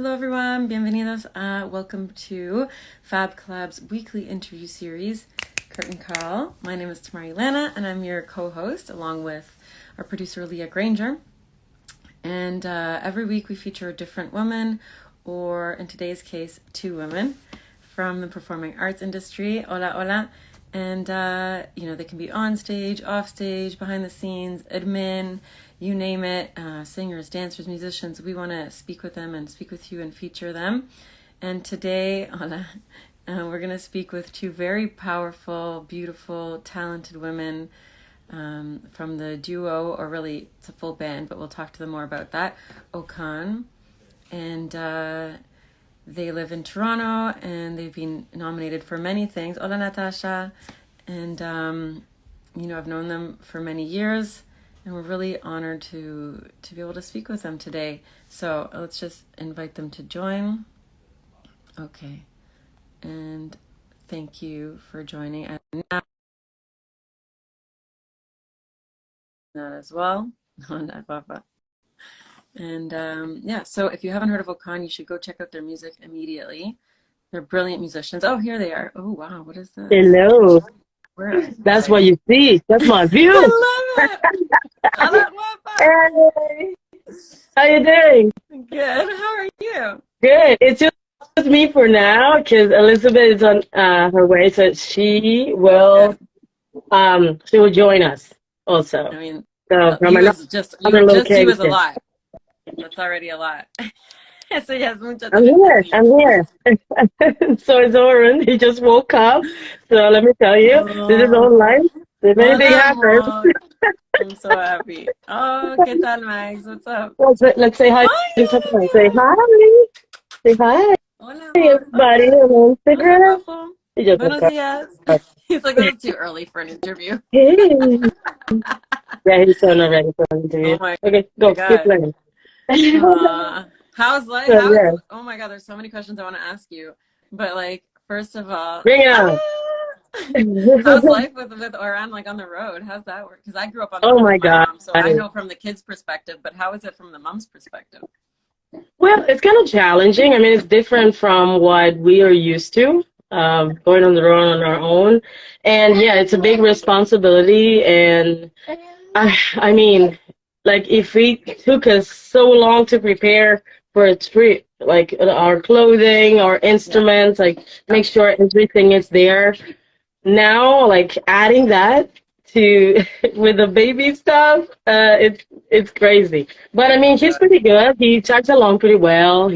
Hello everyone, bienvenidos. Welcome to Fab Collab's weekly interview series, Curtain Call. My name is Tamari Lana and I'm your co-host along with our producer Leah Granger. And every week we feature a different woman, or in today's case, two women from the performing arts industry. Hola, hola. And, they can be on stage, off stage, behind the scenes, admin, you name it, singers, dancers, musicians. We want to speak with them and speak with you and feature them. And today, hola, we're going to speak with two very powerful, beautiful, talented women from the duo, or really it's a full band, but we'll talk to them more about that, OKAN. And they live in Toronto, and they've been nominated for many things. Hola, Natasha. And, I've known them for many years, and we're really honored to be able to speak with them today. So let's just invite them to join. Okay. And thank you for joining. And now that as well. Hola, Papa. And so if you haven't heard of OKAN, you should go check out their music immediately. They're brilliant musicians. Oh, here they are. Oh, wow. What is this? Hello. Where That's what you see. That's my view. I love it. Hola, guapa. Hey. How you doing? Good. How are you? Good. It's just me for now because Elizabeth is on her way, so she will join us also. I mean, So from you another just location. you is a lot. That's already a lot. So yes, muchas I'm here. gracias. I'm here. So it's Oren. He just woke up. So let me tell you, this is online. If anything Hola, happens, amor. I'm so happy. Oh, ¿qué tal, Max? What's up? let's say hi. Hi, Say hi. Say hi. hola, Hey, amor. everybody Okay. on Hola, Instagram. guapo. He just woke Buenos up. días. He's like, this is too early for an interview. Hey. Yeah, he's so not ready for an Oh interview. my Okay, go. Keep God. playing. So, How's life? yeah, Oh my God, there's so many questions I want to ask you. But like, first of all, bring it on. how's life with Oran, like on the road? How's that work? Because I grew up on the Oh road my with my God. mom, so I know from the kid's perspective, but how is it from the mom's perspective? Well, it's kind of challenging. I mean, it's different from what we are used to, going on the road on our own. And yeah, it's a big responsibility. And I mean, like if it took us so long to prepare for a trip, like our clothing, our instruments, like make sure everything is there. Now, like adding that to with the baby stuff, it's crazy. But I mean, he's pretty good. He tags along pretty well.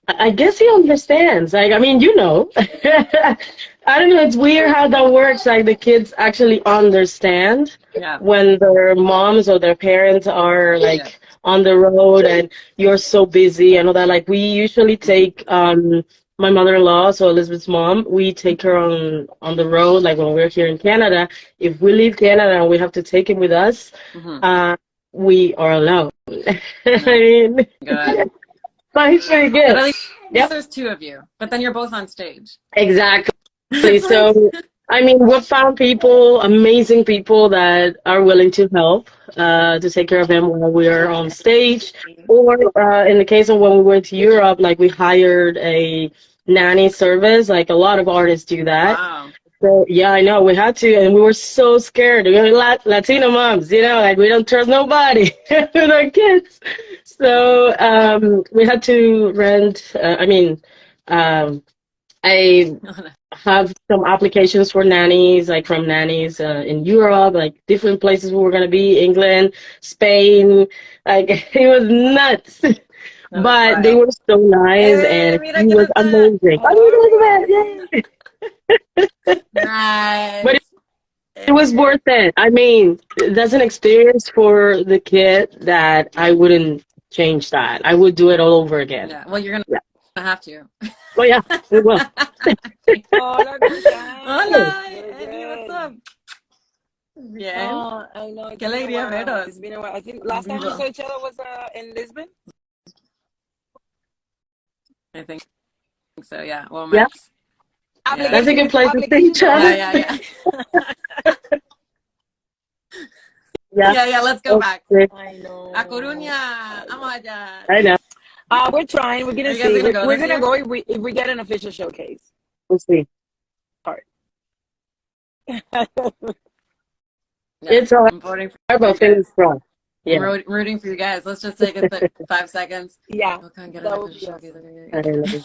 I guess he understands. Like, I mean, I don't know. It's weird how that works. Like, the kids actually understand Yeah. when their moms or their parents are like on the road and you're so busy and all that. Like, we usually take my mother-in-law, so Elizabeth's mom, we take her on the road. Like when we're here in Canada, if we leave Canada and we have to take him with us, we are alone. I mean, Good. but he's pretty good. But at least there's two of you. But then you're both on stage. Exactly. It's So, I mean, we've found people, amazing people that are willing to help to take care of him while we are on stage. Or in the case of when we went to Europe, like we hired a nanny service. Like a lot of artists do that. Wow. So, yeah, I know. We had to, and we were so scared. We were Latino moms, like we don't trust nobody with our kids. So we had to rent, I have some applications for nannies, like from nannies in Europe, like different places we were going to be, England, Spain. Like, it was nuts. But they were so nice, and he was amazing. Oh, look at that. Nice. But it was worth it. I mean, that's an experience for the kid that I wouldn't change that. I would do it all over again. Yeah. Well, you're gonna have to. Oh yeah, we will. Hola, Hola, Eddie, what's up? Bien. Oh, I know. Qué alegría veros. It's been a while. I think last time we saw each other was in Lisbon. I think so. Yeah. Well, Yeah. Max. Yeah. That's a good place to see each other. Yeah. Yeah. Let's go back. I know. A Coruña. Vamos allá. I know. We're trying. We're Are gonna you guys see. gonna go We're this gonna year? go if we get an official showcase. We'll see. Part. Yeah, It's all I'm voting for right, you but fingers guys. crossed. I'm Yeah. rooting for you guys. Let's just take it 5 seconds. Yeah, OKAN, get an that would official be showcase. awesome. I don't know.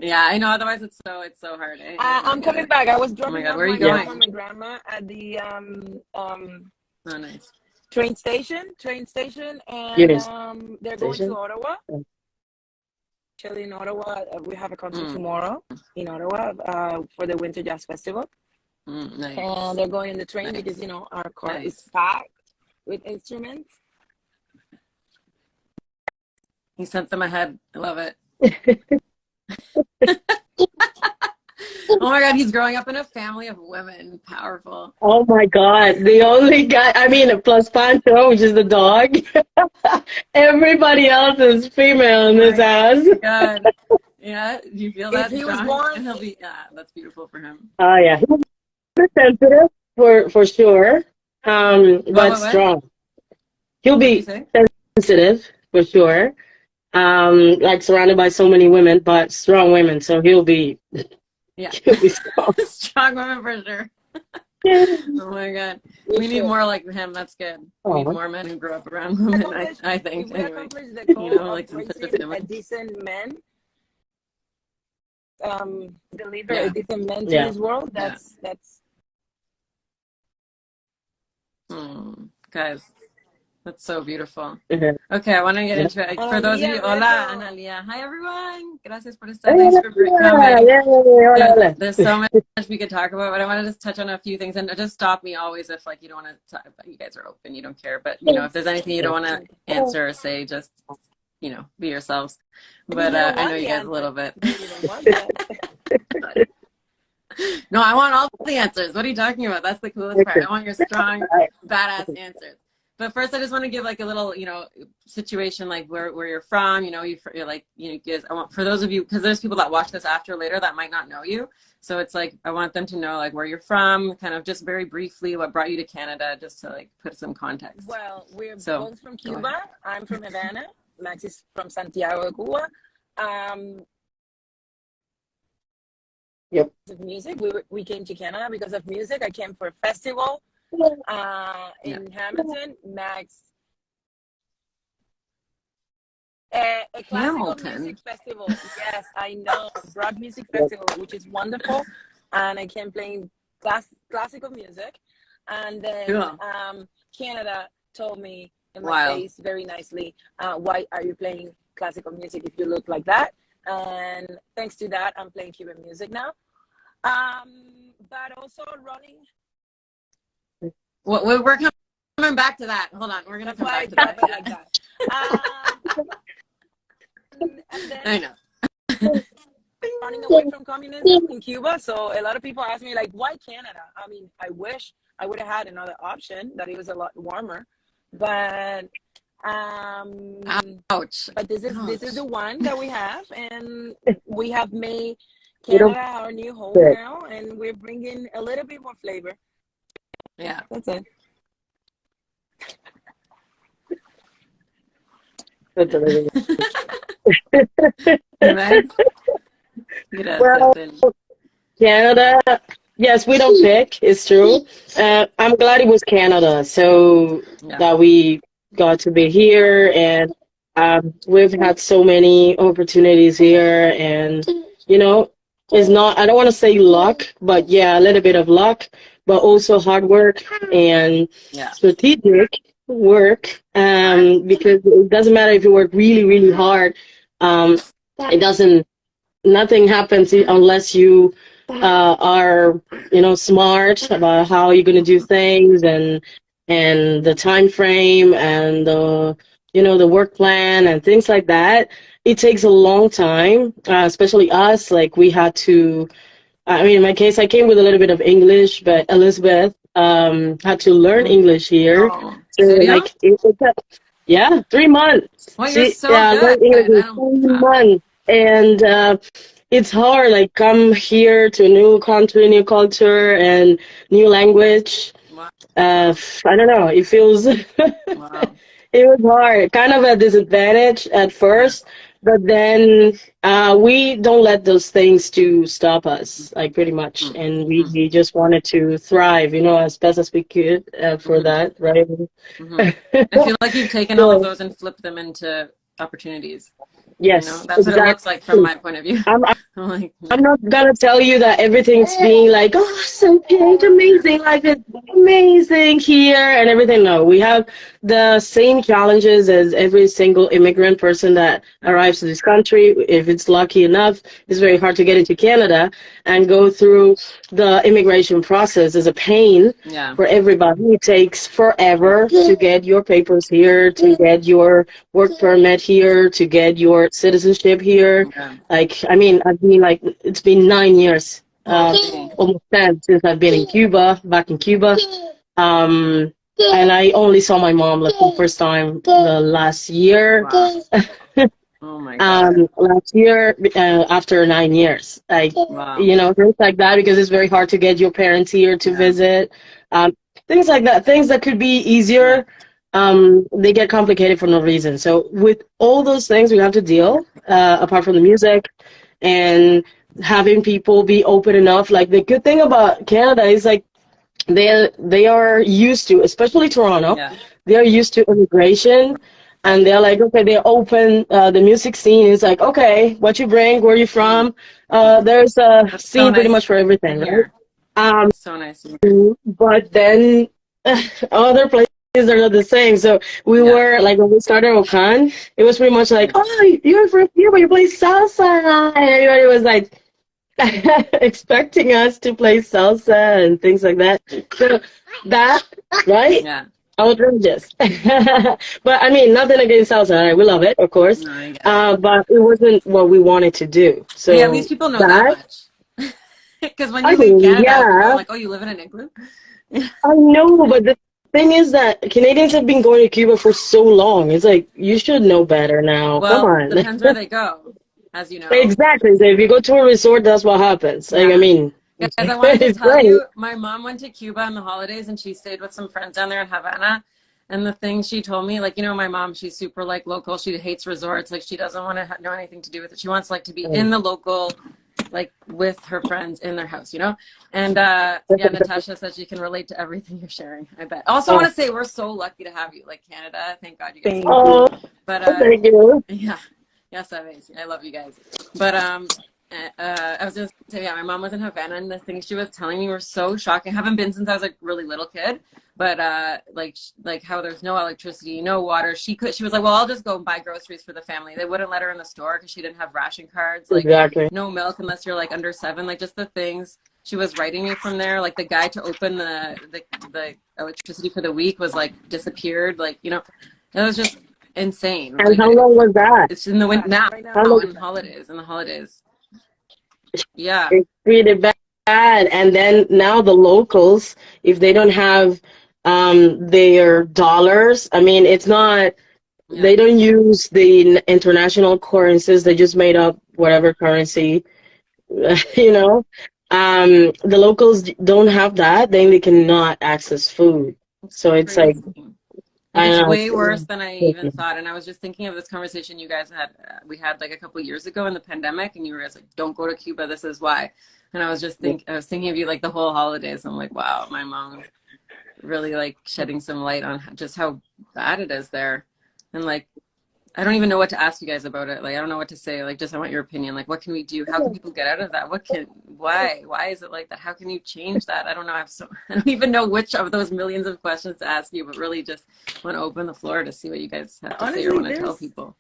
Yeah, I know. Otherwise, it's so hard. Eh? Oh my I'm coming god. back. I was Oh my dropping god. off Where are you my Yeah. mom going? and my grandma at the Oh, nice. train station, and Union they're going to station. Ottawa. Actually, in Ottawa, we have a concert Mm, tomorrow in Ottawa for the Winter Jazz Festival, and nice. they're going in the train Nice. because our car is Nice. packed with instruments. He sent them ahead. I love it. Oh my god, he's growing up in a family of women. Powerful. Oh my God. The only guy, I mean, plus Pancho, which is the dog. Everybody else is female in Oh this my house. god. Yeah, do you feel If that he was strong? born, And he'll be, yeah, that's beautiful for him. Oh yeah. He's sensitive for sure. But What? strong. He'll What do you be say? sensitive for sure. Like surrounded by so many women, but strong women. So he'll be Yeah. strong. Strong women for sure. Oh my god. We need should. more like him. That's good. We need Oh, more men who grow up around women, I If think, we anyway. accomplish the You goal know, of like some such a raising a family. decent man, deliver a Yeah. decent man to yeah. this world, Yeah. that's Guys, that's so beautiful. Mhm. Okay, I want to get Yeah. into it. For those of you, hola, Beso. Analia. Hi, everyone. Gracias por estar. Thanks Hola, for hola, coming. yeah, hola, hola. There's so much we could talk about, but I want to just touch on a few things, and just stop me always if like you don't want to talk. You guys are open, you don't care, but you know if there's anything you don't want to answer or say, just be yourselves. But I know you guys a little bit. You don't want that. No, I want all the answers. What are you talking about? That's the coolest part. I want your strong, badass answers. But first, I just want to give like a little, situation like where you're from. You're like, guys. I want for those of you because there's people that watch this after or later that might not know you. So it's like I want them to know like where you're from, kind of just very briefly what brought you to Canada, just to like put some context. Well, we're So, both from Cuba. I'm from Havana. Max is from Santiago de Cuba. Yep. Of music, we came to Canada because of music. I came for a festival in Hamilton. Max, a classical Hamilton. music festival. Yes, I know, rock music festival, which is wonderful. And I came playing classical music. And then Cool. Canada told me in my face very nicely, why are you playing classical music if you look like that? And thanks to that, I'm playing Cuban music now. But also running. Well, we're coming back to that. Hold on, we're gonna come back to that. Like that. And then I know. running away from communism in Cuba. So a lot of people ask me like, why Canada? I mean, I wish I would have had another option that it was a lot warmer, but ouch. But this is the one that we have, and we have made Canada our new home now, and we're bringing a little bit more flavor. Yeah, that's it. Nice. Well, Canada, yes, we don't pick, it's true. I'm glad it was Canada, so that we got to be here, and we've had so many opportunities here, and it's not, I don't want to say luck, but yeah, a little bit of luck, but also hard work and strategic work, because it doesn't matter if you work really, really hard, nothing happens unless you are, smart about how you're going to do things, and the time frame, and the work plan and things like that. It takes a long time, especially us. Like we had to, I mean, in my case, I came with a little bit of English, but Elizabeth had to learn English here. So like, yeah, 3 months. Well, you're so good. Learned English in 3 months, and it's hard. Like, come here to a new country, new culture, and new language. I don't know. It feels. It was hard, kind of a disadvantage at Yeah. first, but then we don't let those things to stop us, like pretty much, and Mm-hmm. we just wanted to thrive, as best as we could for Mm-hmm. that, right? Mm-hmm. I feel like you've taken all of So, those and flipped them into opportunities. yes, That's what it looks like from exactly. my point of view. I'm I'm like, yeah, I'm not gonna tell you that everything's being like, oh, so great, yeah, amazing, like it's amazing here and everything. No, we have the same challenges as every single immigrant person that yeah, arrives to this country. If it's lucky enough, it's very hard to get into Canada and go through the immigration process is a pain yeah, for everybody. It takes forever to get your papers here, to get your work permit here, to get your citizenship here. yeah. Like, I mean, I've been like, it's been 9 years, Holy dang. almost 10 since I've been in Cuba, back in Cuba. And I only saw my mom like for the first time last year. Wow. Oh my God. Last year, after 9 years, like, Wow. things like that, because it's very hard to get your parents here to Yeah, visit. Things like that, things that could be yeah, easier, they get complicated for no reason. So with all those things we have to deal, apart from the music and having people be open enough. Like the good thing about Canada is like they are used to, especially Toronto, yeah. they are used to immigration, and they're like, okay, they're open. The music scene is like, okay, what you bring, where you Mm. from. There's a That's so scene pretty nice much for to everything, right? hear. Um, That's so nice to hear. but then other places are not the same. So we Yeah. were like when we started OKAN, it was pretty much like, Yeah. oh, you're from here, but you play salsa, and everybody was like expecting us to play salsa and things like that. So that, right? Yeah. Outrageous. But I mean, nothing against salsa. Right? We love it, of course. No, I get it. But it wasn't what we wanted to do. But yeah, at least So people know that that, much. Because when I you leave mean, Canada, people are yeah, like, "Oh, you live in an igloo?" I know, but the thing is that Canadians have been going to Cuba for so long. It's like, you should know better now. Come Well, on. depends where they go, as you know. Exactly. So if you go to a resort, that's what happens. Like, I Yeah. mean, Guys, it's, I wanted to it's tell great. you, my mom went to Cuba on the holidays and she stayed with some friends down there in Havana. And the thing she told me, like, my mom, she's super like local. She hates resorts. Like, she doesn't want to know anything to do with it. She wants like to be in the local, like with her friends in their house, And yeah, Natasha said she can relate to everything you're sharing, I bet. Also, I want to say we're so lucky to have you, like Canada. Thank God you guys came Thank over. you. Oh, But thank you. yeah, yes, amazing. I love you guys. But I was just saying, yeah, my mom was in Havana, and the things she was telling me were so shocking. I haven't been since I was a really little kid, but like how there's no electricity, no water. She was like, well, I'll just go and buy groceries for the family. They wouldn't let her in the store because she didn't have ration cards. Like Exactly. no milk unless you're like under 7. Like just the things she was writing me from there. Like the guy to open the electricity for the week was like disappeared. Like it was just insane. And Like how long was that? it's in the winter now, Right now. How long? in the holidays. Yeah. It's pretty bad. And then now the locals, if they don't have their dollars, I mean, it's not, Yeah. they don't use the international currencies. They just made up whatever currency, you know. The locals don't have that, then they cannot access food. It's So it's like, crazy. Like I it's don't know. way worse than I even thought. And I was just thinking of this conversation you guys had, we had like a couple years ago in the pandemic, and you were guys like, "Don't go to Cuba. This is why." And I was thinking of you like the whole holidays. I'm like, wow, my mom really like shedding some light on just how bad it is there, and like I don't even know what to ask you guys about it. Like, I don't know what to say. Like, just I want your opinion. Like, what can we do? How can people get out of that? Why is it like that? How can you change that? I don't know. I don't even know which of those millions of questions to ask you, but really just want to open the floor to see what you guys have to say or Honestly, want to tell people.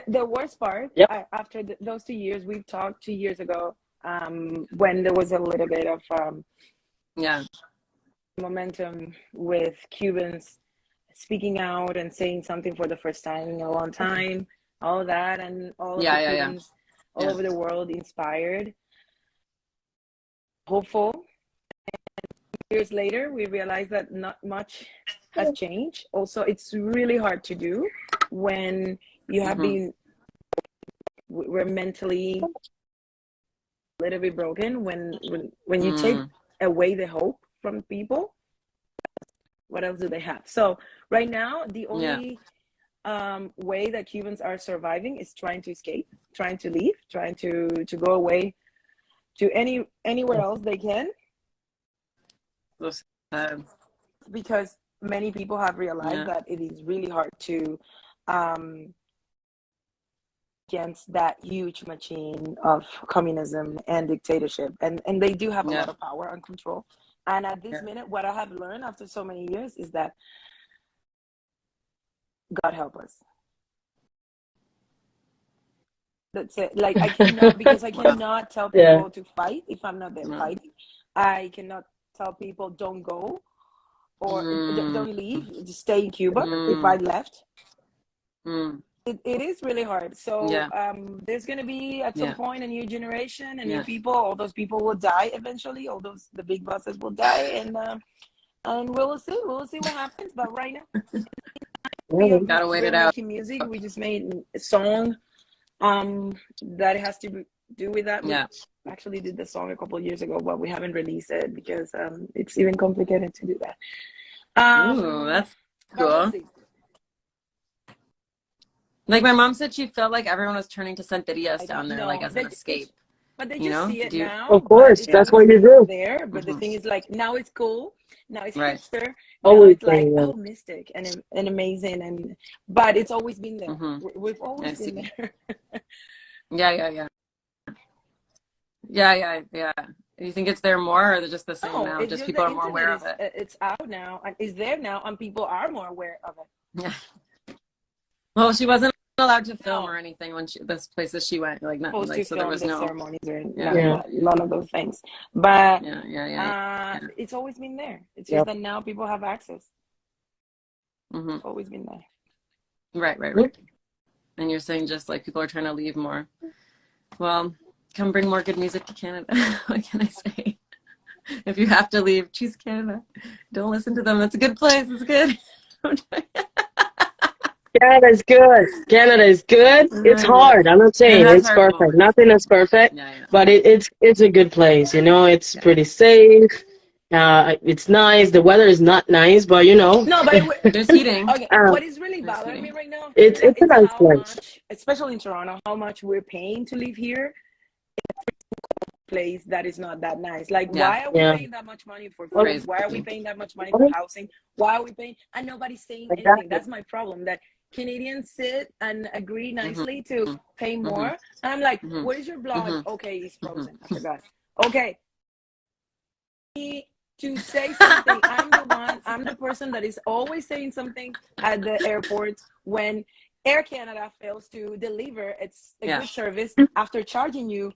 the worst part, Yep. after those 2 years, we've talked 2 years ago, when there was a little bit of Yeah. momentum with Cubans speaking out and saying something for the first time in a long time, all that, and all of the Cubans all over the world inspired, hopeful. Years later, we realized that not much has changed. Also, it's really hard to do when you have been, we're mentally a little bit broken when you take away the hope from people. What else do they have? So right now, the Yeah. only way that Cubans are surviving is trying to escape, trying to leave, trying to go away to anywhere else they can, So sad. because many people have realized Yeah. that it is really hard to against that huge machine of communism and dictatorship, and they do have a Yeah. lot of power and control. And at this minute, what I have learned after so many years is that God help us. That's it. Like, I cannot, because I cannot tell Yeah. people to fight if I'm not there No. fighting. I cannot tell people don't go or don't leave, just stay in Cuba if I left. It is really hard. So Yeah. there's going to be at some Yeah. point a new generation, and new Yeah. people. All those people will die eventually. All those, the big bosses will die, and we'll see. We'll see what happens. But right now, Gotta wait we're it out. making music. We just made a song that has to do with that. Yeah. We actually did the song a couple of years ago, but we haven't released it because it's even complicated to do that. Ooh, that's cool. Like, my mom said she felt like everyone was turning to Sentidias down there, like, as an escape. But they You just know? see it now. Of course, that's what you do. There, but the thing is, like, now it's cool. Now it's Right. hipster. Now Always it's like, saying oh, mystic and amazing, but it's always been there. We've always been there. Yeah. You think it's there more, or is it just the same now? It's Just people are more aware of it. It's out now, and it's there now, and people are more aware of it. Yeah. Well, she wasn't allowed to film or anything when this places she went, like, not like, so there was no ceremonies or yeah. none of those things. But yeah. It's always been there. It's just that now people have access. It's always been there. Right. And you're saying just like people are trying to leave more. Well, come bring more good music to Canada. What can I say? If you have to leave, choose Canada. Don't listen to them. It's a good place. It's good. Canada's good. Canada is good. It's hard. I'm not saying it's perfect. Moments. Nothing is perfect, but it's a good place. You know, it's pretty safe. It's nice. The weather is not nice, but you know. No, but there's heating. Okay, what is really bothering me right now? It's a nice place, especially in Toronto. How much we're paying to live here? Place that is not that nice. Like, why are we paying that much money for food? Why are we paying that much money for housing? Why are we paying? And nobody's saying anything. That's my problem. That Canadians sit and agree nicely to pay more. And I'm like, where's your blog? Okay, it's frozen. I forgot. Okay. To say something. I'm the person that is always saying something at the airport when Air Canada fails to deliver its good service after charging you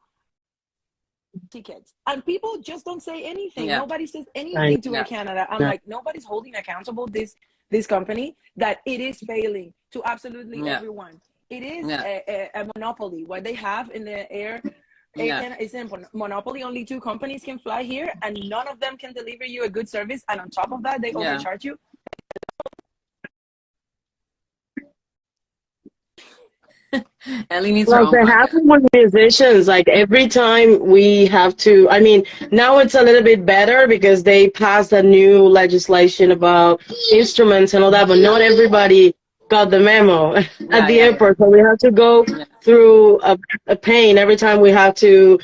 tickets, and people just don't say anything. Nobody says anything to Air Canada. I'm like, nobody's holding accountable this company that it is failing to absolutely everyone. It is a monopoly. What they have in the Air Canada is a monopoly. Only 2 companies can fly here, and none of them can deliver you a good service. And on top of that, they overcharge you. Ellie needs well, they happen with musicians. Like, every time we have to, I mean, now it's a little bit better because they passed a new legislation about instruments and all that, but not everybody got the memo at the airport. So we have to go through a pain every time we have to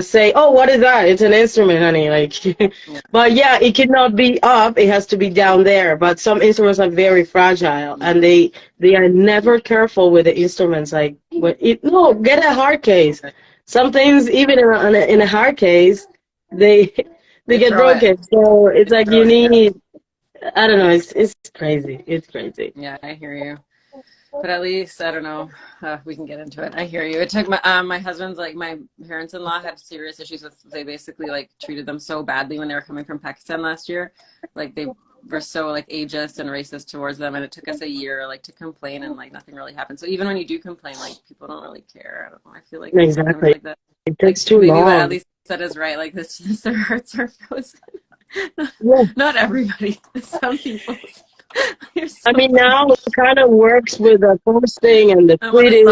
say, oh, what is that? It's an instrument, honey. Like, but yeah, it cannot be up. It has to be down there. But some instruments are very fragile, and they are never careful with the instruments. Like, get a hard case. Some things, even in a hard case, they get broken. So it's like you need. I don't know. It's crazy. It's crazy. Yeah, I hear you. But at least, I don't know, we can get into it. I hear you. It took my husband's, like, my parents-in-law had serious issues with, they basically, like, treated them so badly when they were coming from Pakistan last year. Like, they were so, like, ageist and racist towards them, and it took us a year, like, to complain, and, like, nothing really happened. So even when you do complain, like, people don't really care. I don't know. I feel like exactly. Like that, it takes too long. Maybe what at least said is right. Like, their hearts are frozen. Not everybody. Some people. I mean, now it kind of works with the posting and the tweeting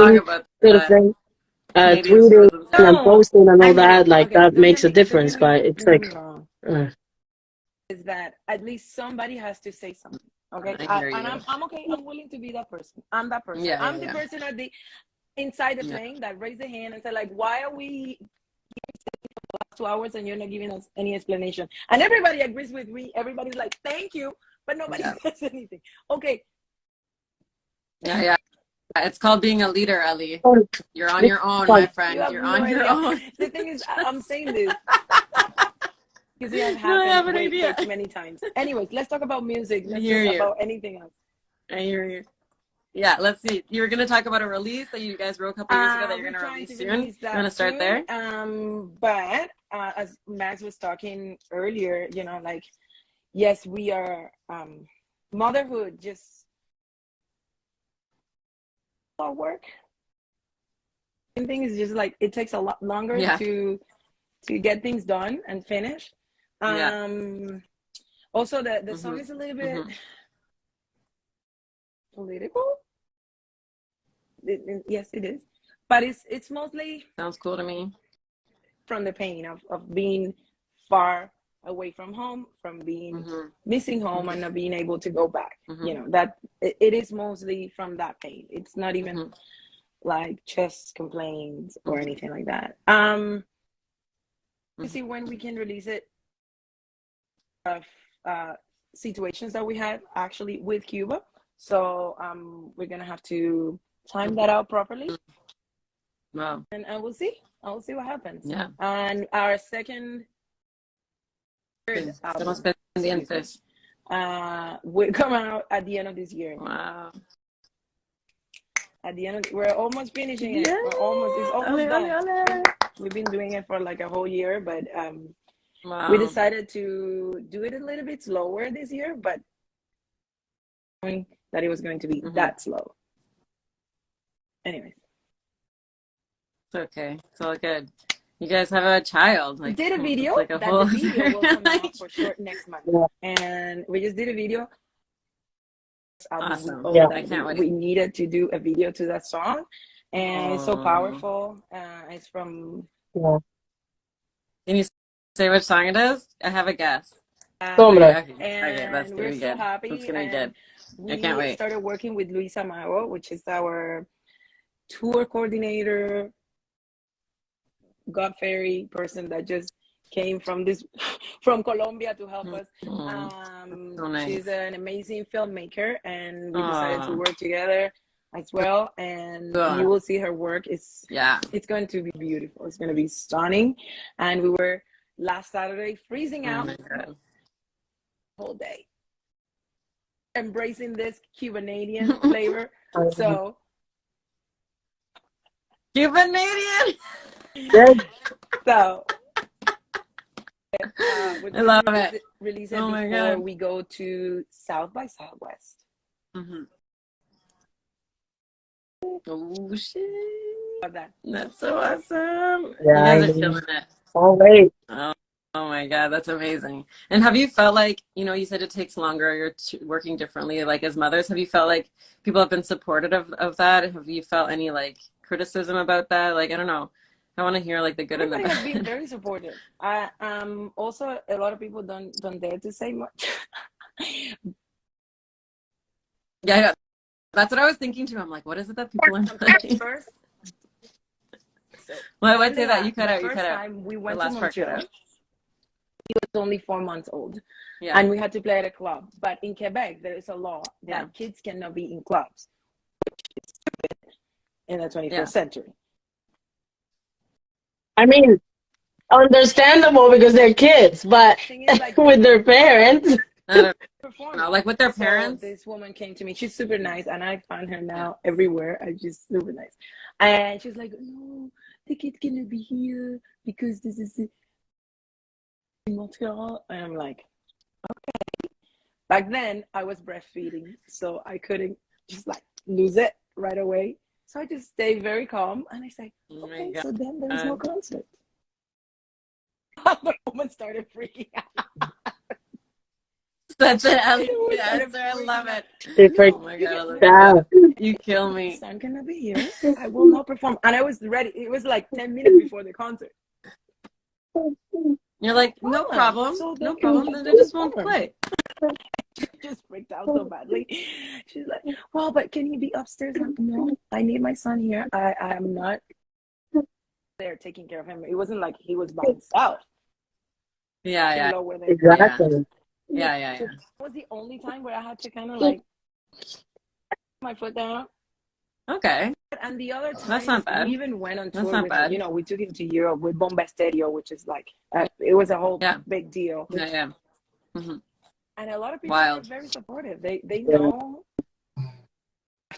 sort of thing. Tweeting and posting and all that, like, that makes a difference, but it's like... is that at least somebody has to say something. Okay, and I'm okay. I'm willing to be that person. I'm that person. Yeah, I'm the person at the inside the plane that raised the hand and said, like, why are we the last 2 hours and you're not giving us any explanation? And everybody agrees with me. Everybody's like, thank you, but nobody says anything. Okay. Yeah. It's called being a leader, Ellie. You're on your own, my friend. You're on your own. The thing is, I'm saying this because it has happened way too many times. Anyways, let's talk about music. Let's talk about anything else. I hear you. Yeah, let's see. You were going to talk about a release that you guys wrote a couple years ago that you're going to release soon. You want to start there? But as Max was talking earlier, you know, like, yes, we are motherhood just our work. And thing is just like it takes a lot longer to get things done and finish. Also the song is a little bit political. Yes, it is, but it's mostly sounds cool to me. From the pain of being far away from home, from being missing home and not being able to go back. You know, that it is mostly from that pain. It's not even like chest complaints or anything like that. To see when we can release it of situations that we have actually with Cuba. So we're gonna have to time that out properly. Wow. And I will see what happens. Yeah. And our second album will come out at the end of this year. Wow. At the end of we're almost finishing it. It's almost done. We've been doing it for like a whole year, but we decided to do it a little bit slower this year, but that it was going to be that slow. Anyways. It's okay. It's all good. You guys have a child. Like, did a video. Like the video will come out for sure next month. And we just did a video. Awesome. I can't wait. We needed to do a video to that song. And it's so powerful. It's from... Can you say which song it is? I have a guess. Okay, that's gonna be good. Happy. That's gonna be good. I can't wait. We started working with Luisa Mago, which is our tour coordinator, God fairy person that just came from Colombia to help us. So nice. She's an amazing filmmaker, and we decided to work together as well. And you will see her work. It's going to be beautiful. It's going to be stunning. And we were last Saturday freezing out the whole day, embracing this Cubanadian flavor. So Cubanadian. So I love it. Release it before we go to South by Southwest. Oh shit! Love that. That's so awesome. Yeah, you guys are killing it. Oh wait. Oh my God, that's amazing. And have you felt like, you know, you said it takes longer, you're working differently, like as mothers, have you felt like people have been supportive of that? Have you felt any like criticism about that? Like, I don't know. I want to hear like the good and the bad. Everybody has been very supportive. Also, a lot of people don't dare to say much. Yeah, that's what I was thinking too. I'm like, what is it that people are like? First, well, I'd say that you cut out. The first time we went to Montreal, he was only 4 months old, and we had to play at a club. But in Quebec, there is a law that kids cannot be in clubs, which is stupid in the 21st century. I mean, understandable because they're kids, but like, with their parents. I don't know, like with their parents. So this woman came to me. She's super nice, and I find her now everywhere. She's super nice, and she's like, "No, the kid cannot be here because this is in Montreal." And I'm like, "Okay." Back then, I was breastfeeding, so I couldn't just like lose it right away. So I just stay very calm, and I say, "Okay, so then there is no concert." The woman started freaking out. Such an elegant answer. I love it. Oh my God, you kill me. Son cannot be here. I will not perform. And I was ready. It was like 10 minutes before the concert. You're like, no problem, So no then problem. Then I just won't play. just freaked out so badly. She's like, well, but can you be upstairs? I'm, no, I need my son here. I'm not there taking care of him. It wasn't like he was by himself. Yeah, yeah, Lower than Exactly. yeah. That was the only time where I had to kind of like put my foot down. Okay, And the other that's times, not bad. we even went on That's tour not with, bad. you know, we took him to Europe with Bomba Stereo, which is like, it was a whole Yeah. big deal. Yeah. Mm-hmm. And a lot of people Wild. are very supportive. They know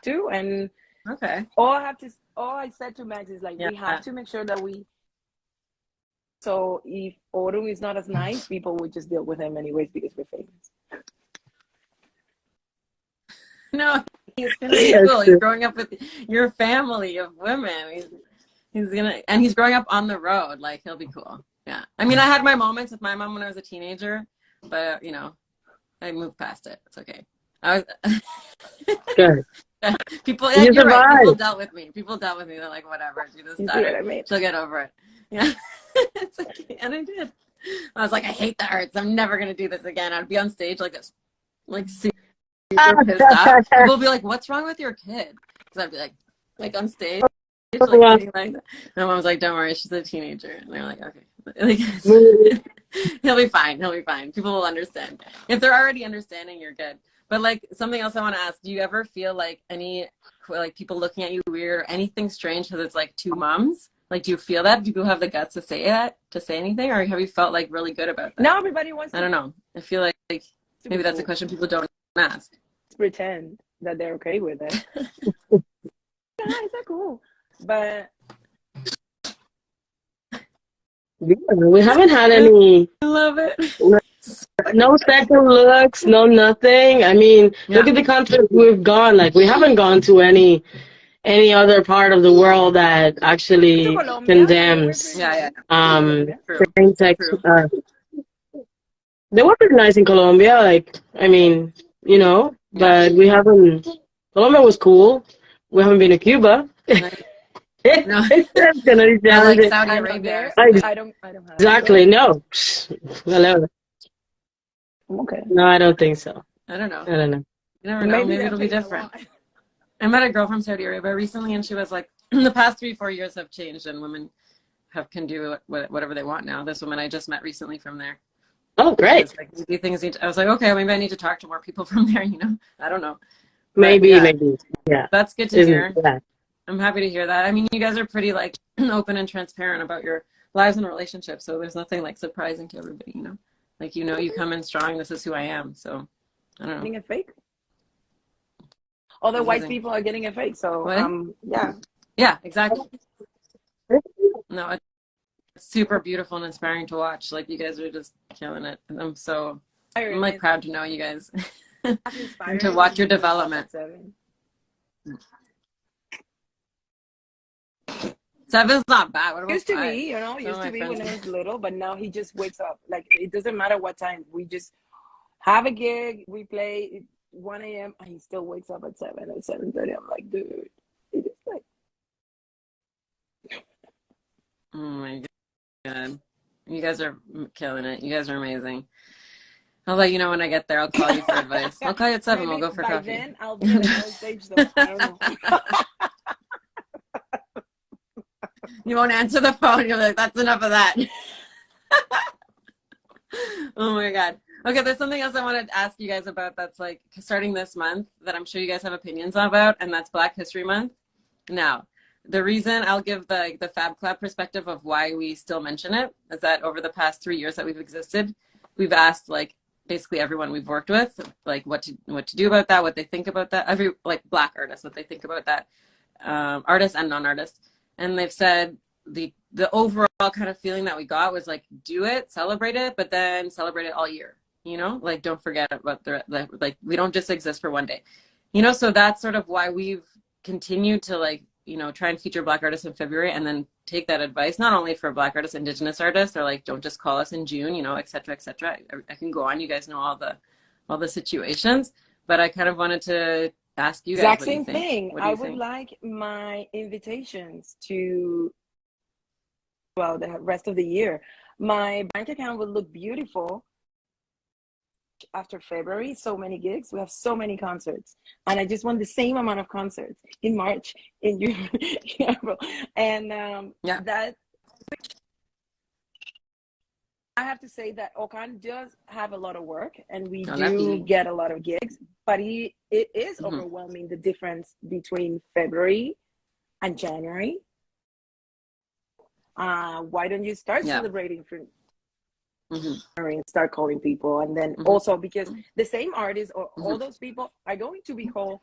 to, and Okay. all I said to Max is like, Yeah. we have to make sure that so if Autumn is not as nice, people would just deal with him anyways because we're famous. No, he's gonna be cool. He's growing up with your family of women. He's growing up on the road. Like, he'll be cool. Yeah. I mean, I had my moments with my mom when I was a teenager, but you know, I moved past it. It's okay. I was Good. people. Yeah, you're right. People dealt with me. They're like, whatever. She just started. She'll get over it. Yeah. It's okay. And I did. I was like, I hate the arts. I'm never gonna do this again. I'd be on stage like this, like super pissed off. People will be like, "What's wrong with your kid?" Because I'd be like on stage, like sitting like that. My mom was like, "Don't worry, she's a teenager." And they're like, "Okay." Like, he'll be fine. He'll be fine. People will understand. If they're already understanding, you're good. But like, something else I want to ask: do you ever feel like any like people looking at you weird or anything strange because it's like two moms? Like, do you feel that? Do people have the guts to say that, to say anything, or have you felt like really good about that? Now everybody wants. I don't know. I feel like maybe that's a question people don't ask. Pretend that they're okay with it. Yeah, is that cool? But we haven't had any. I love it. No second looks, no nothing. I mean, look at the countries we've gone. Like, we haven't gone to any other part of the world that actually condemns same-sex. They were pretty nice in Colombia. Like, I mean, you know, but we haven't. Colombia was cool. We haven't been to Cuba. No. Like Saudi Arabia. I don't have exactly. No. Hello. Okay. No, I don't think so. I don't know. You never know. Maybe it'll be different. I met a girl from Saudi Arabia recently, and she was like, the past 3-4 years have changed, and women can do whatever they want now. This woman I just met recently from there. Oh, great. Like, I was like, okay, maybe I need to talk to more people from there, you know? I don't know. Maybe. Yeah. That's good to hear. Yeah. I'm happy to hear that. I mean, you guys are pretty, like, open and transparent about your lives and relationships, so there's nothing, like, surprising to everybody, you know? Like, you know, you come in strong, this is who I am, so, I don't know. Getting it fake? Other white people are getting it fake, so, yeah. Yeah, exactly. No, it's super beautiful and inspiring to watch. Like, you guys are just killing it. And I'm like proud to know you guys and to watch your development. 7's not bad. What about used to 5? be, you know, used to be when I was little, but now he just wakes up. Like, it doesn't matter what time. We just have a gig, we play 1 a.m. and he still wakes up at 7:30. I'm like, dude, it is like. Oh my God. You guys are killing it. You guys are amazing. I'll let you know when I get there. I'll call you for advice. I'll call you at 7. We'll go for coffee. Then I'll be at the stage though. I don't know. You won't answer the phone. You're like, that's enough of that. Oh my God. Okay, there's something else I wanted to ask you guys about that's like starting this month that I'm sure you guys have opinions about, and that's Black History Month. Now, the reason I'll give the Fab Collab perspective of why we still mention it is that over the past 3 years that we've existed, we've asked like basically everyone we've worked with, like what to do about that, what they think about that, every like Black artists, what they think about that, artists and non-artists. And they've said the overall kind of feeling that we got was like, do it, celebrate it, but then celebrate it all year, you know, like don't forget about like we don't just exist for one day, you know. So that's sort of why we've continued to like, you know, try and feature Black artists in February and then take that advice, not only for Black artists, Indigenous artists, or like, don't just call us in June, you know, et cetera, et cetera. I can go on. You guys know all the situations, but I kind of wanted to ask you guys. Exact same thing. I would like my invitations to, well, the rest of the year. my bank account will look beautiful after February. So many gigs. We have so many concerts. And I just want the same amount of concerts in March, in June, in April. And that, I have to say that OKAN does have a lot of work, and we do get a lot of gigs, but it is overwhelming, the difference between February and January. Why don't you start celebrating for and start calling people? And then also, because the same artists or all those people are going to be called,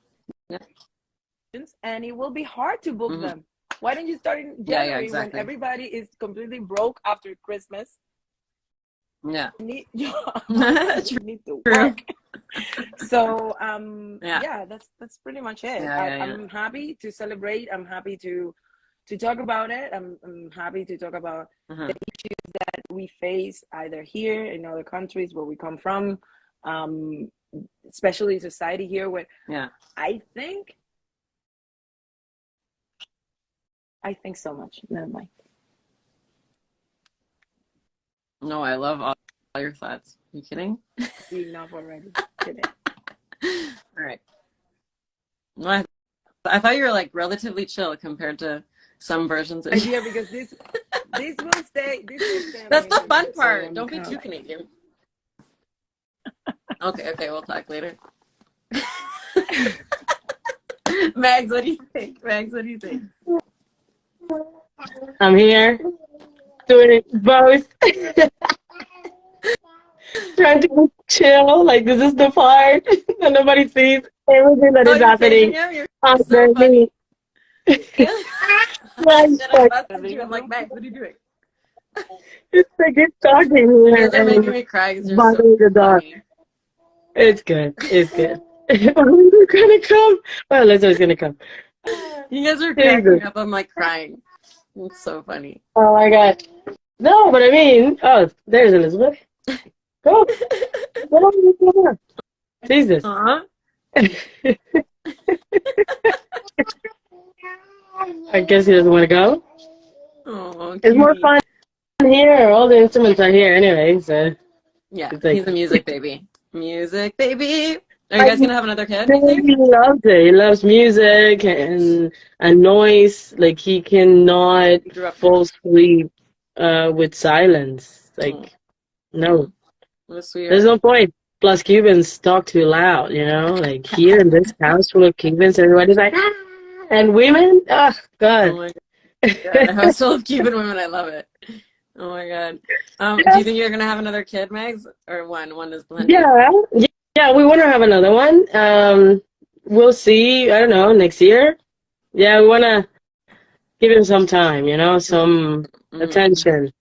and it will be hard to book them. Why don't you start in January when everybody is completely broke after Christmas? Yeah. You need to work. So that's pretty much it. I'm happy to celebrate. I'm happy to talk about it. I'm happy to talk about the issues that we face either here in other countries where we come from, especially society here, where I think so much. Never mind. No, I love all your thoughts. Are you kidding? Enough already. Kidding. All right. Well, I thought you were like relatively chill compared to some versions of you. Because this will stay. That's the fun part. Don't be too Canadian. Okay, we'll talk later. Mags, what do you think? I'm here doing it both. Trying to be chill, like this is the part that nobody sees everything that is happening under me. I'm like, Max, what are you doing? It's like it's talking You guys are making me cry because you're so the dog. funny. It's good. When you're gonna come? Well, Elizabeth's gonna come. You guys are cracking up. I'm like crying. It's so funny. Oh my god. No, but I mean, there's Elizabeth. Go. Go. Jesus. I guess he doesn't want to go. Oh, it's more fun here. All the instruments are here anyway. So yeah, like, he's a music baby. Music baby. Are you guys gonna have another kid? He loves it. He loves music and noise. Like he cannot fall asleep with silence. Like no. There's no point. Plus Cubans talk too loud, you know? Like here in this house full of Cubans, everybody's like, ah! And women? Oh, God. Oh, my God. A house full of Cuban women. I love it. Oh, my God. Do you think you're going to have another kid, Megs? Or one? One is plenty. Yeah, we want to have another one. We'll see. I don't know, next year. Yeah, we want to give him some time, you know, some attention.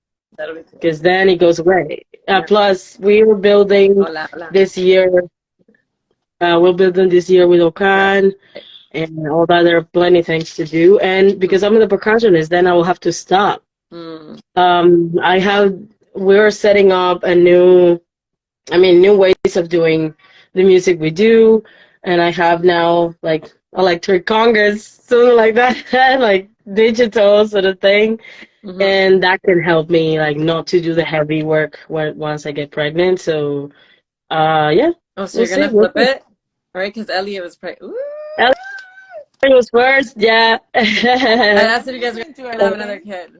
Because then it goes away. Plus, we were building this year. We're building this year with OKAN, and all that. There are plenty of things to do. And because I'm the percussionist, then I will have to stop. We're setting up new ways of doing the music we do. And I have now like electric congas, something like that, like digital sort of thing. And that can help me like not to do the heavy work once I get pregnant. So, yeah. Oh, so you're gonna flip it, right? Because Elliot was pregnant. Elliot was first, yeah. I asked if you guys were gonna have another kid,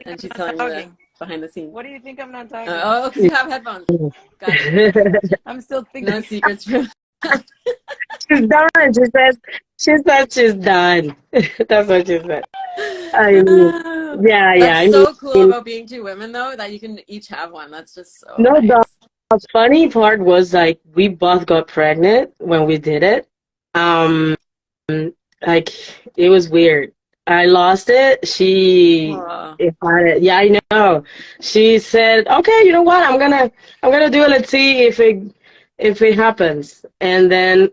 and she's telling me that behind the scenes. What do you think I'm not talking? Because you have headphones. Got it. I'm still thinking. No secrets. She's done. She said she's done. That's what she said. That's so cool about being two women, though, that you can each have one. That's just so nice. The funny part was like we both got pregnant when we did it. Like it was weird. I lost it. She had it. Yeah, I know. She said, "Okay, you know what? I'm gonna do it. Let's see if it happens." And then,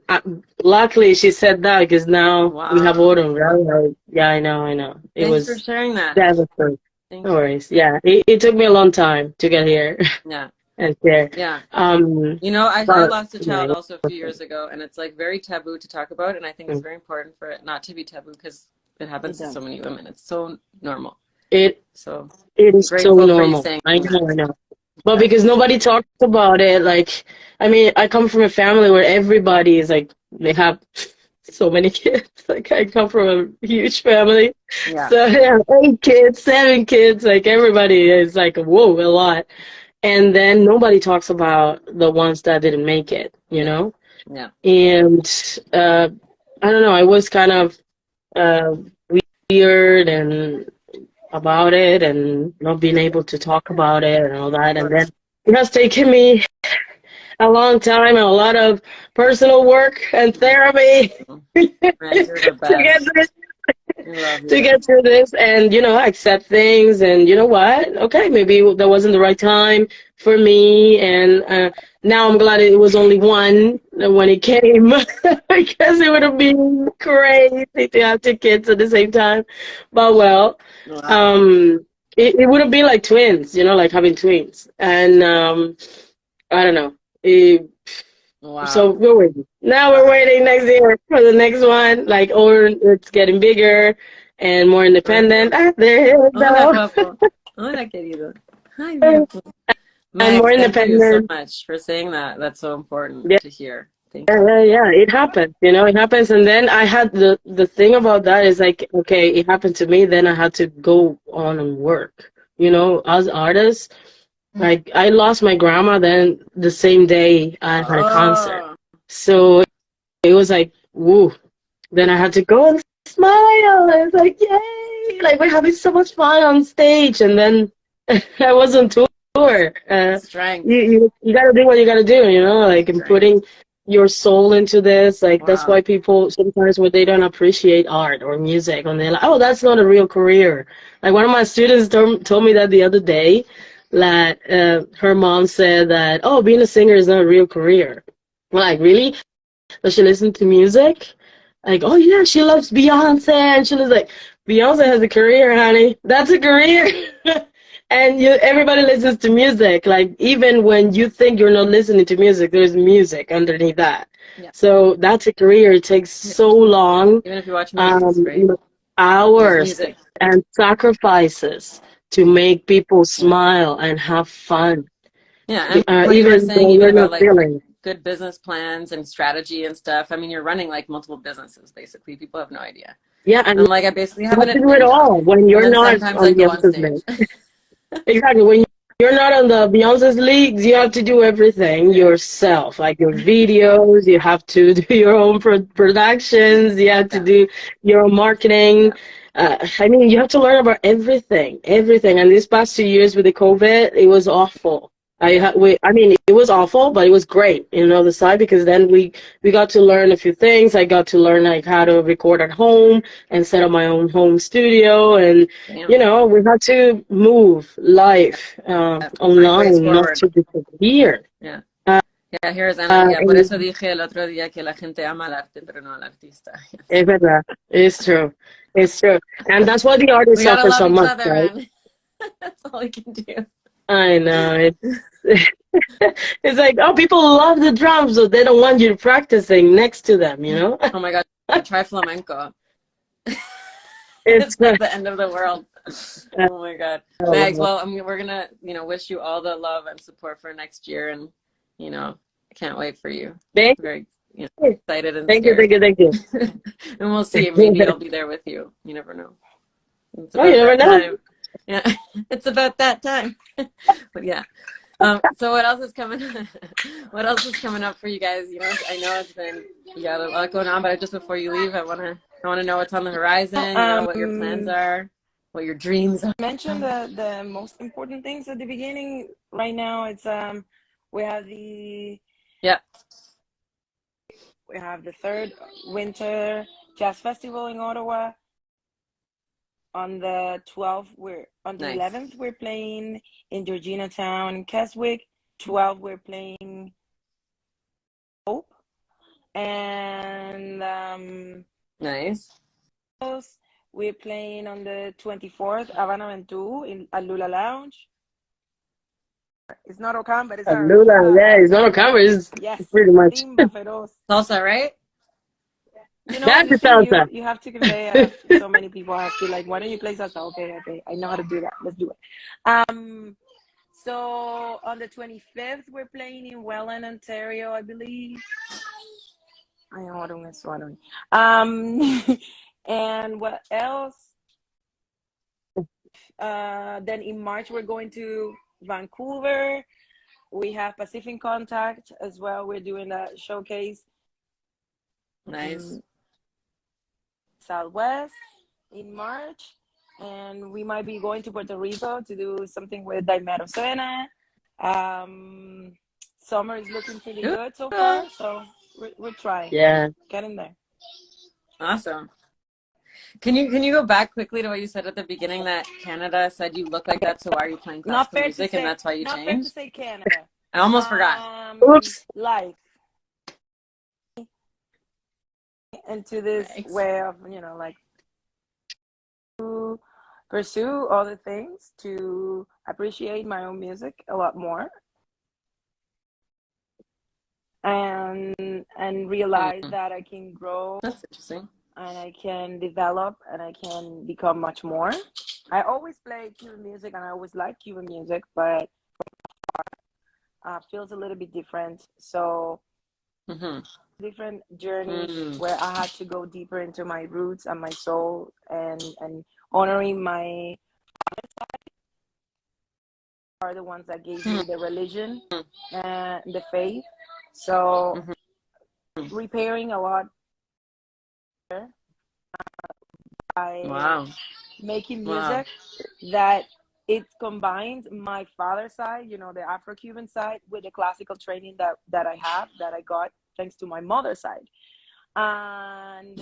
luckily, she said that because now we have autumn, right? Yeah, I know. Thanks for sharing that. Devastating. No worries. Yeah, it took me a long time to get here. Yeah. And share. Yeah. I lost a child also a few years ago, and it's like very taboo to talk about, and I think it's very important for it not to be taboo because it happens to so many women. It's so normal. It So it is so grateful for you normal. saying I that. know, I know. But because nobody talks about it, like, I mean, I come from a family where everybody is like, they have so many kids. Like, I come from a huge family. Yeah. So, yeah, 8 kids, 7 kids, like, everybody is like, whoa, a lot. And then nobody talks about the ones that didn't make it, you Yeah. know? Yeah. And I don't know, I was kind of uh, weird and about it and not being able to talk about it and all that. Of And then course. it has taken me a long time and a lot of personal work and therapy Man, you're the to get best. this, I love to you. get through this and, you know, accept things. And you know what? Okay, maybe that wasn't the right time for me. And now I'm glad it was only one when it came because it would have been crazy to have 2 kids at the same time. But well, Wow. um, it would have been like twins, you know, like having twins. And I don't know. So Wow. we're waiting. Now we're Wow. waiting next year for the next one. Like, or it's getting bigger and more independent. Right. Ah, there you Hola, go. guapo. Hola, querido. Hi, beautiful. And more Max, thank you so independent. much for saying that. That's so important Yeah, to hear. Thank you. yeah, yeah. It happens, you know, it happens. And then I had the thing about that is like, okay, it happened to me. Then I had to go on and work. You know, as artists, like I lost my grandma. Then the same day I had a concert, Oh, so it was like, woo. Then I had to go and smile. I was like, yay! Like we're having so much fun on stage, and then I was on tour. strength. You gotta do what you gotta do, you know, like and Strength. putting your soul into this. Like that's why Wow. people sometimes when they don't appreciate art or music, and they're like, oh, that's not a real career. Like one of my students told me that the other day, that her mom said that, oh, being a singer is not a real career. Like really? Does she listen to music? Like, oh yeah, she loves Beyonce, and she was like, Beyonce has a career, honey. That's a career. And everybody listens to music. Like even when you think you're not listening to music, there's music underneath that. Yeah. So that's a career. It takes so long, Even if you watch movies, you right? know, There's hours music. and sacrifices to Right. make people Yeah. smile and have fun, Yeah. And what you were even saying, though even you're about not like feeling. good business plans and strategy and stuff. I mean, you're running like multiple businesses, basically. People have no idea. Yeah, and I'm like, I basically you have an have to do it admin job. all when And you're then not sometimes I on go on Beyonce's stage. league. Exactly. When you're not on the Beyonce's leagues, you have to do everything yourself. Like your videos, you have to do your own productions, you have to Yeah. do your own marketing. Yeah. I mean, you have to learn about everything, everything. And these past 2 years with the COVID, it was awful. Yeah. I mean, it was awful, but it was great, you know, the side because then we got to learn a few things. I got to learn like how to record at home and set up my own home studio, and you Damn. know, we had to move life Find ways online, not forward. to disappear. Yeah. Uh, Yeah, here's Analia. Por eso and dije el otro día que la gente ama el arte, pero no al artista. es verdad, it's true, it's true, and that's why the We artists gotta suffer love so each much, other, right? man. That's all we can do. I know it. It's like, oh, people love the drums, but they don't want you practicing next to them, you know? Oh my God. Try flamenco. It's It's like the end of the world. uh, Oh my God. Mags, well, I mean, we're gonna, wish you all the love and support for next year, and I can't wait for you. thank Very, you, excited and thank you, thank scared. you, thank you. And we'll see. Maybe I'll be there with you. You never know. It's Oh, you about never that know. time. Yeah, it's about that time. But yeah. So what else is coming? What else is coming up for you guys? I know you got a lot going on, but just before you leave, I wanna know what's on the horizon. What your plans are, what your dreams are. Mention the most important things at the beginning. Right now, it's we have the Yeah, we have the third winter jazz festival in Ottawa. On the 12th, on the nice. 11th, we're playing in Georgina Town in Keswick. 12th, we're playing Hope, and Nice. we're playing on the 24th, Havana Ventu in at Lula Lounge. It's not OKAN, but it's our Lula, Lula. yeah, it's not a cover, it's Yes, pretty much. Timba Feroz. Salsa, right? You know, That's you the see, salsa. you have to convey. I have so many people. I have to like, why don't you play salsa? Okay, okay, I know how to do that. Let's do it. So on the 25th, we're playing in Welland, Ontario, I believe. I know I don't swallowing. And what else? Then in March, we're going to Vancouver. We have Pacific Contact as well. We're doing that showcase. Nice. Southwest in March. And we might be going to Puerto Rico to do something with Daimero Suena. Summer is looking pretty good so far. So we're trying. Yeah. Get in there. Awesome. Can you go back quickly to what you said at the beginning, that Canada said you look like that, so why are you playing classical music, and that's why you not changed? fair to say Canada. I almost forgot. Oops. Life. Into this way of, like, to pursue other things, to appreciate my own music a lot more, and realize that I can grow. That's interesting. And I can develop, and I can become much more. I always play Cuban music, and I always like Cuban music, but feels a little bit different. So different journey where I had to go deeper into my roots and my soul, and honoring my side are the ones that gave me the religion and the faith. So repairing a lot by making music that it combines my father's side, the Afro-Cuban side, with the classical training that I have, that I got thanks to my mother's side, and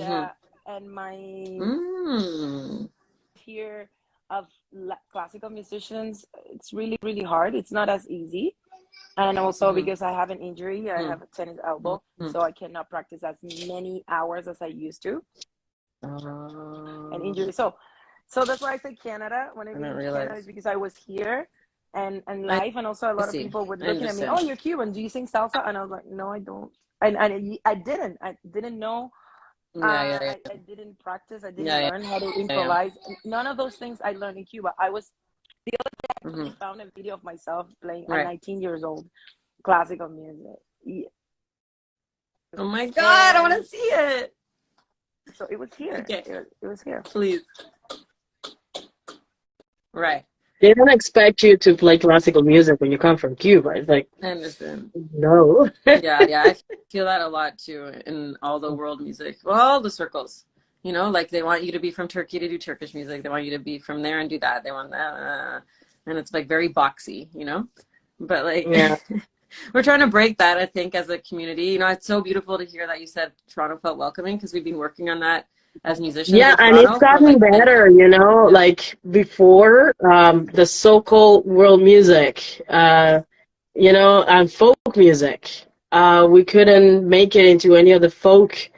my fear of classical musicians. It's really, really hard. It's not as easy. And also because I have an injury, I have a tennis elbow, so I cannot practice as many hours as I used to. An injury. So that's why I say Canada. When I mean Canada, is because I was here and live, and also a lot of people were looking at me. Oh, you're Cuban. Do you sing salsa? And I was like, no, I don't. And I didn't. I didn't know. I didn't practice. I didn't learn how to improvise. None of those things I learned in Cuba. I was the other day I found a video of myself playing at 19 years old classical music. Yeah. Oh my God, I want to see it. So it was here. Okay. It was here. Please. Right. They don't expect you to play classical music when you come from Cuba. It's like, I understand. No. Yeah, I feel that a lot too in all the world music. Well, all the circles. Like they want you to be from Turkey to do Turkish music. They want you to be from there and do that. They want that. And it's like very boxy, But like, we're trying to break that, I think, as a community. It's so beautiful to hear that you said Toronto felt welcoming, because we've been working on that as musicians. Yeah, and it's gotten better, like before, the so-called world music, and folk music. We couldn't make it into any of the folk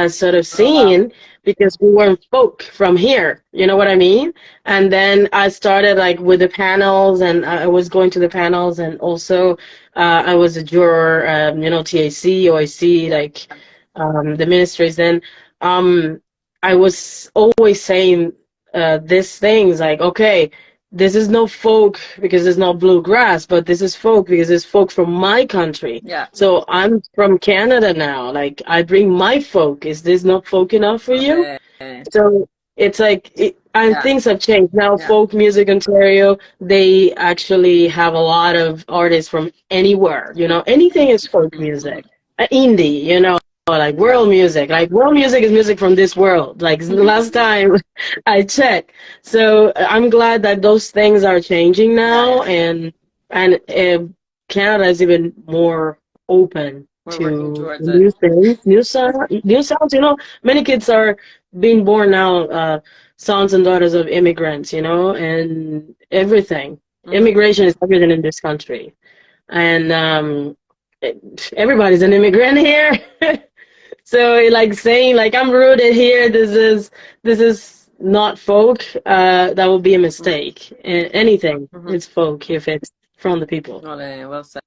sort of scene because we weren't folk from here. You know what I mean? And then I started like with the panels, and I was going to the panels, and also I was a juror, TAC, OIC, like the ministries. Then I was always saying these things like, okay, this is no folk because it's not bluegrass, but this is folk because it's folk from my country. Yeah. So I'm from Canada now. Like, I bring my folk. Is this not folk enough for you? So it's like, things have changed. Now, Folk Music Ontario, they actually have a lot of artists from anywhere. Anything is folk music. Indie, like world music. Like world music is music from this world. Like last time I checked. So I'm glad that those things are changing now, and Canada is even more open to new things, new sounds. Many kids are being born now, sons and daughters of immigrants. And everything. Immigration is everything in this country, and everybody's an immigrant here. So like saying like I'm rooted here, this is not folk, that would be a mistake. Anything it's folk if it's from the people. Well said.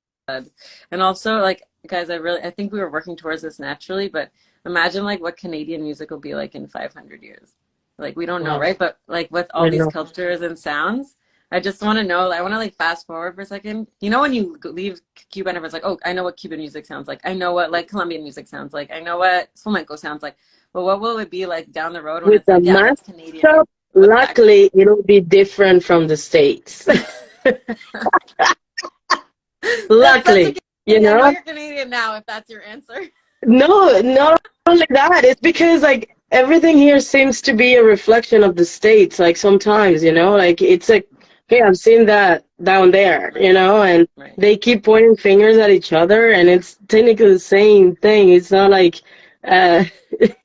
And also, like, guys, I think we were working towards this naturally, but imagine like what Canadian music will be like in 500 years. Like we don't know, Wow. right? But like with all I these know. cultures and sounds, I just want to know. I want to like fast forward for a second. You know, when you leave Cuba and everyone's like, "Oh, I know what Cuban music sounds like. I know what like Colombian music sounds like. I know what flamenco sounds like." But what will it be like down the road when With it's the like, "Yeah, that's Canadian." mashup, What's that gonna luckily, it'll be different from the States. That's such a Luckily, you I know know? you're Canadian now, if that's your answer. No, not only that. It's because like everything here seems to be a reflection of the States. Like sometimes, you know, like it's like, hey, I've seen that down there, you Right, know, and right. they keep pointing fingers at each other, and it's technically the same thing. It's not like, uh,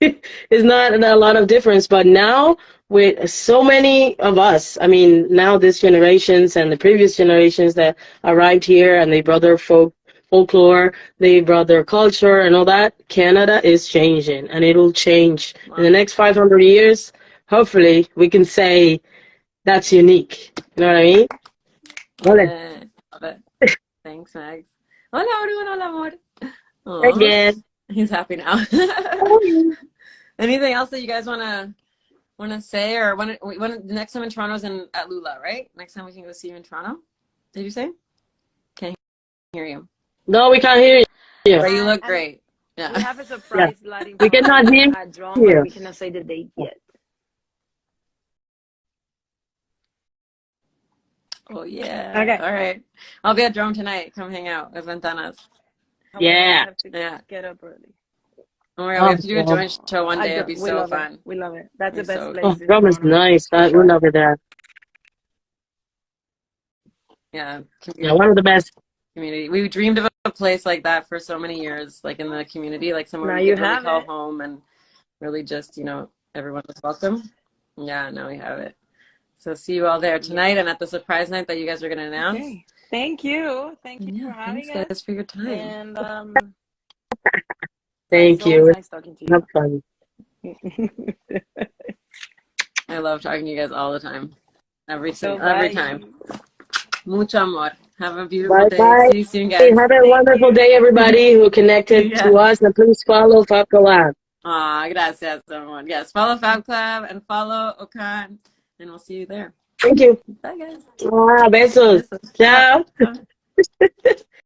it's not a lot of difference. But now with so many of us, I mean, now this generations and the previous generations that arrived here and they brought their folklore, they brought their culture and all that. Canada is changing, and it'll change in the Wow. next 500 years. Hopefully, we can say that's unique. You know what I mean? Love Vale. it. Love it. Thanks, Max. Hola, Arun. Hola, amor. Aw, Again. he's happy now. Anything else that you guys wanna say, or when the next time in Toronto's in at Lula, right? Next time we can go see you in Toronto. Did you say? Can't hear you. No, we can't hear you. But you look And great. we Yeah. have a Yeah, surprise Latin we cannot party hear at Drum, but you. we cannot say the date yet. Oh yeah. Okay. All right. I'll be at Drone tonight. Come hang out with Ventanas. However, I Yeah. have to Yeah. get up early. Oh my God, we Oh, have to do a God. joint show one day. It'd be We so love it. fun. We love it. That's It'd the be best so Oh, place in Rome is Toronto, nice. for We sure. love it there. yeah. Yeah, one of the best. Community. We dreamed of a place like that for so many years, like in the community, like somewhere Now we you could really have call it. home and really just, everyone was welcome. Yeah, now we have it. So see you all there tonight Yeah. and at the surprise night that you guys are going to announce. Okay. Thank you. Thank you And for yeah, thanks having us. guys for your time. And it's Thank always you. nice talking to Have you. fun. I love talking to you guys all the time. Every So every bye. time. Mucho amor. Have a beautiful Bye day. bye. See you soon, guys. Have a Thank wonderful you. day, everybody who connected to yeah. us. And please follow Fab Collab. Gracias, everyone. Yes, follow Fab Club and follow OKAN, and we'll see you there. Thank you. Bye, guys. Ah, besos. Besos. Ciao. Ciao. Ciao.